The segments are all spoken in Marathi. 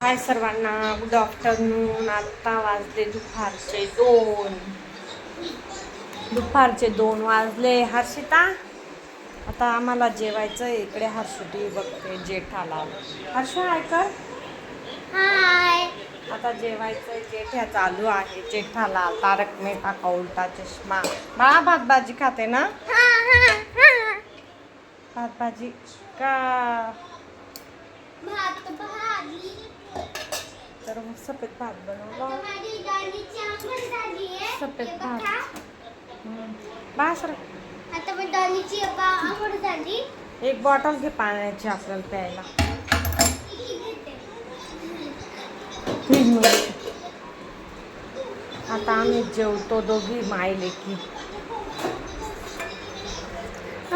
हाय सर्वांना, गुड आफ्टरनून. आता वाजले दुपारचे 2 वाजले. हर्षिता, आता आम्हाला जेवायचं. इकडे हर्षू टी बघते. जेठालाल हर्षू हाय कर. हाय. आता जेवायचं. जेठ्या चालू आहे. जेठालाल, तारक मेहता का उल्टा चष्मा. बाळा भात भाजी खाते ना? भात भाजी का? तर मग सफेद भात बनवला. सफेद भात. बासर. आता मी डाळीची आवड झाली. एक बॉटल घे पाण्याची आपल्याला प्यायला. फ्रीजमध्ये. आता आम्ही जेवतो दोघी मायले की.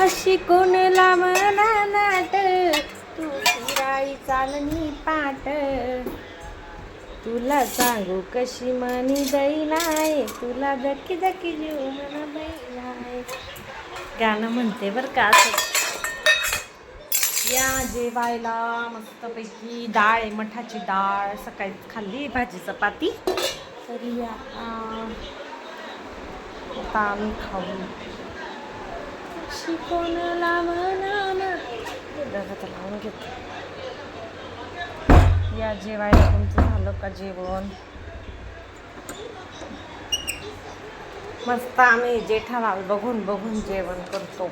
अशी कोणला म्हणा नाट, तू फिराई चालणी पाट. तुला सांगू कशी मनी दैनाय, तुला दकी दकी जीव मना बैनाय. गाणं म्हणते बरं का. या जेवायला मस्तपैकी डाळ आहे, मठाची डाळ. सकाळी खाल्ली भाजी चपाती. तरी आता आम्ही खाऊ. शिकवणला म्हणा ना, लावून घेतो. या जेवायला. तुमचं झालं का जेवण? मस्त आम्ही जेठालाल बघून बघून जेवण करतो.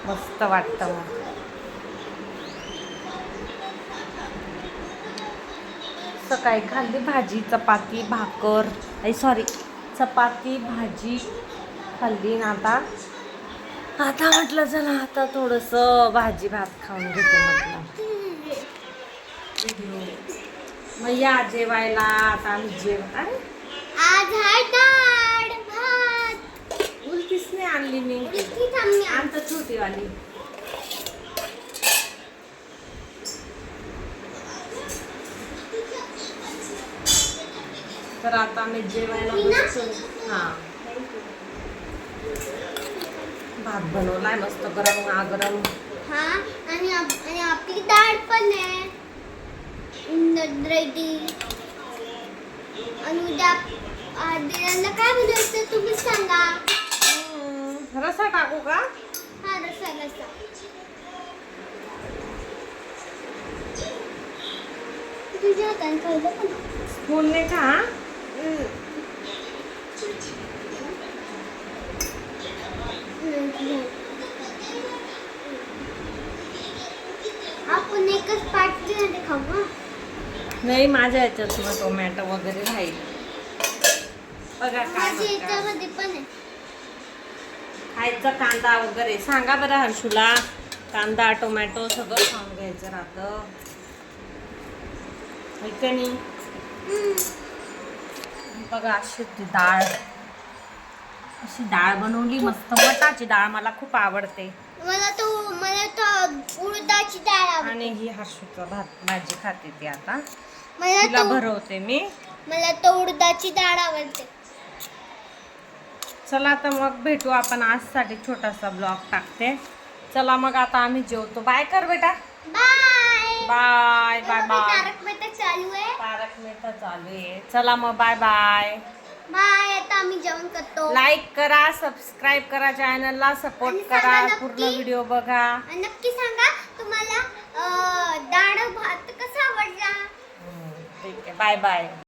मस्त वाटतं. मग सकाळी खाल्ली भाजी चपाती भाकर. चपाती भाजी खाल्ली ना. आता म्हटलं चला आता थोडंसं भाजी भात खाऊन घेते म्हटलं. मग या जेवायला. आता आम्ही जेवण आज आहे डाळ भात. उलटीच नाही आणली मी. आमचं छोटीवाली. तर आता आम्ही जेवायला बसतो. हां, भात बनवलाय मस्त गरम गरम. हा, आणि आपली डाळ पण आहे रेडी. आणि उद्या दिरांना काय बनवायचं तुम्ही सांगा. रसा टाकू का? हा, रसा. तुझ्या हाताने खायला पण स्पूनने का? आपण एकच पार्टीमध्ये खाऊ. नाही, माझ्या याच्यात मग टोमॅटो वगैरे राहील. बघा काय याच्यामध्ये पण आहे. खायचा कांदा वगैरे. सांगा बरं हर्षूला. कांदा टोमॅटो सगळं खाऊन घ्यायचं राहतं. ऐकणी. बघा अशी डाळ बनवली मस्त. मटाची डाळ मला खूप आवडते. मला तो उडदाची डाळ आवडते. आणि ही हर्षूचा भाजी खाते ती. आता मला तिला भरवते मी. मला तो उडदाची डाळ आवडते. चला आता मग भेटू आपण. आजसाठी छोटासा ब्लॉग टाकते. चला मग आता आम्ही जेवतो. बाय कर बेटा. Bye bye bye bye. Tarak Mehta चालू आहे. चला मग बाय बाय. बाय. आता आम्ही जेवण करतो. लाईक करा, सबस्क्राईब करा, चॅनलला सपोर्ट करा. पूर्ण व्हिडिओ बघा. नक्की सांगा तुम्हाला डाळ भात कसा आवडला. ठीक आहे. Bye bye.